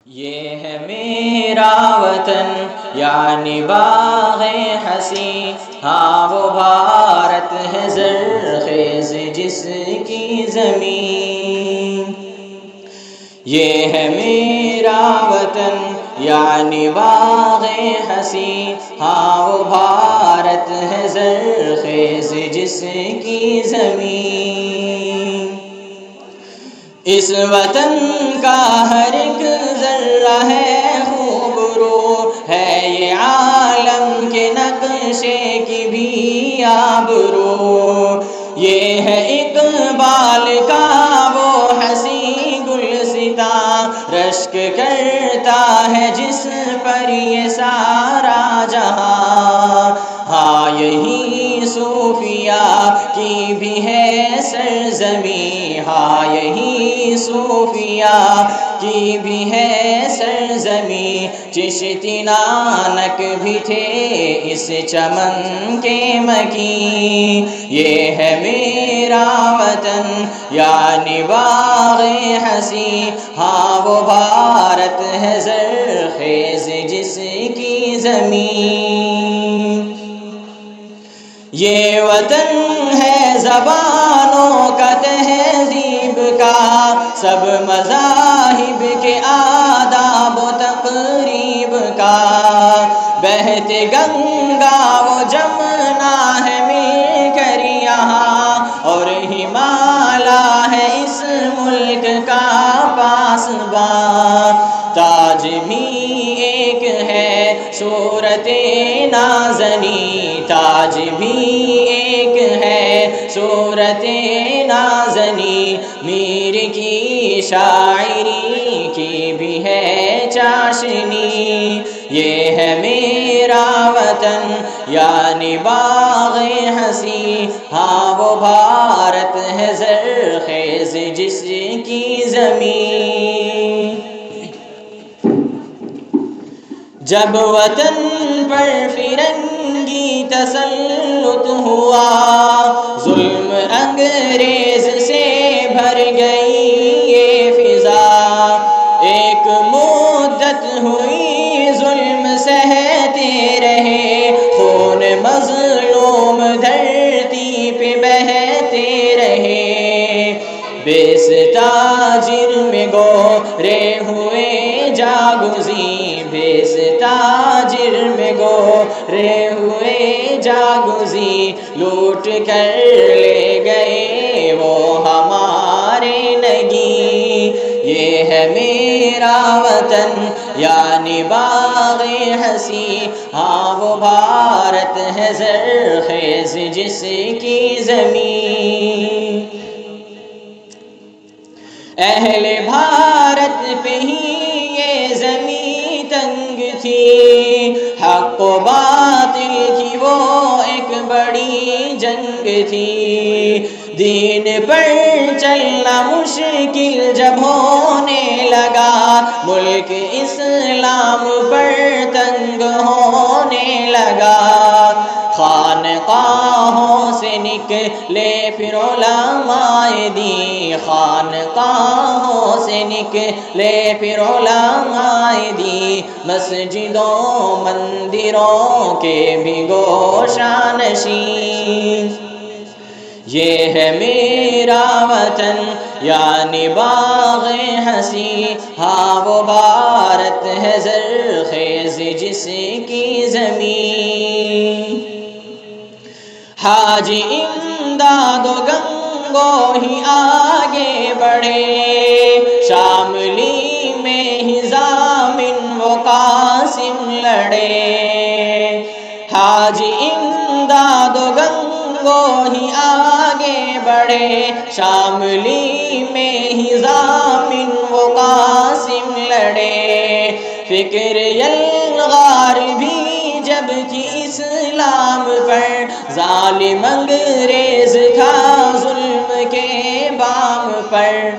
یہ ہے میرا وطن یعنی باغ حسین، ہاں وہ بھارت ہے زرخیز جس کی زمین۔ یہ ہے میرا وطن یعنی باغ حسین، ہاں وہ بھارت ہے زرخیز جس کی زمین۔ اس وطن کا ہر ایک ذرہ ہے خوبرو، ہے یہ عالم کے نقشے کی بھی آبرو۔ یہ ہے اقبال کا وہ حسین گلستاں، رشک کرتا ہے جس پر یہ سارا جہاں۔ ہاں یہی صوفیاء کی بھی ہے سرزمین، ہاں یہی صوفیاء کی بھی ہے سرزمین۔ چشتی نانک بھی تھے اس چمن کے مکین۔ یہ ہے میرا وطن یعنی باغ حسین، ہاں وہ بھارت ہے زرخیز جس کی زمین۔ یہ وطن ہے زبانوں کا تہذیب کا، سب مذاہب کے آداب و تقریب کا۔ بہتے گنگا و جمنا ہے مل کر یہاں، اور ہمالا ہے اس ملک کا پاسباں۔ تاج بھی ایک ہے صورت نازنی، تاج بھی ایک ہے صورت نازنی۔ میر کی شاعری کی بھی ہے چاشنی۔ یہ ہے میرا وطن یعنی باغ حسین، ہاں وہ بھارت ہے زرخیز جس کی زمین۔ جب وطن پر فرنگی تسلط ہوا، ظلم انگریز سے بھر گئی یہ فضا۔ ایک مدت ہوئی ظلم سہتے رہے، خون مظلوم دھرتی پہ بہتے رہے۔ بیستہ جرم گورے ہوئے جاگزیں، بیستہ جرم گورے ہوئے جاگزیں۔ لوٹ کر لے گئے وہ ہمارے نگیں۔ یہ ہے میرا وطن یعنی باغ حسین، ہاں وہ بھارت ہے زرخیز جس کی زمین۔ اہل بھارت پہ ہی یہ زمین تنگ تھی، حق و باطل کی وہ ایک بڑی جنگ تھی۔ دین پر چلنا مشکل جب ہونے لگا، ملک اسلام پر تنگ ہونے لگا۔ خانقاہوں سے نکلے پھر علماء دین، خانقاہوں سے نکلے پھر علماء دین۔ مسجدوں مندروں کے بھی گوشانشین۔ یہ ہے میرا وطن یعنی باغ حسین، ہاں وہ بھارت ہے زرخیز جس کی زمین۔ حاجی امداد و گنگوہی آگے بڑھے، شاملی میں ہی ضامن و قاسم لڑے۔ حاجی امداد و گنگوہی آگے بڑھے، شاملی میں ہی ضامن و قاسم لڑے۔ فکر یلغار بھی جب کہ اسلام پر ظالم انگریز تھا ظلم کے بام پر،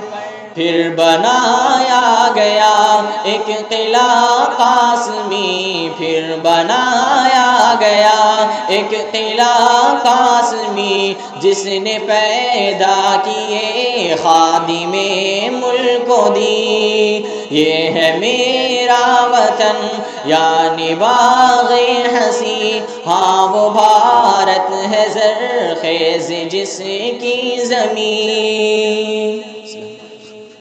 پھر بنایا گیا ایک قلعہ قاسمی، پھر بنایا گیا ایک قلعہ قاسمی، جس نے پیدا کیے خادم ملک و دین۔ یہ ہے میرا وطن یعنی باغ ہنسی، ہاں وہ بھارت ہے زرخیز جس کی زمین۔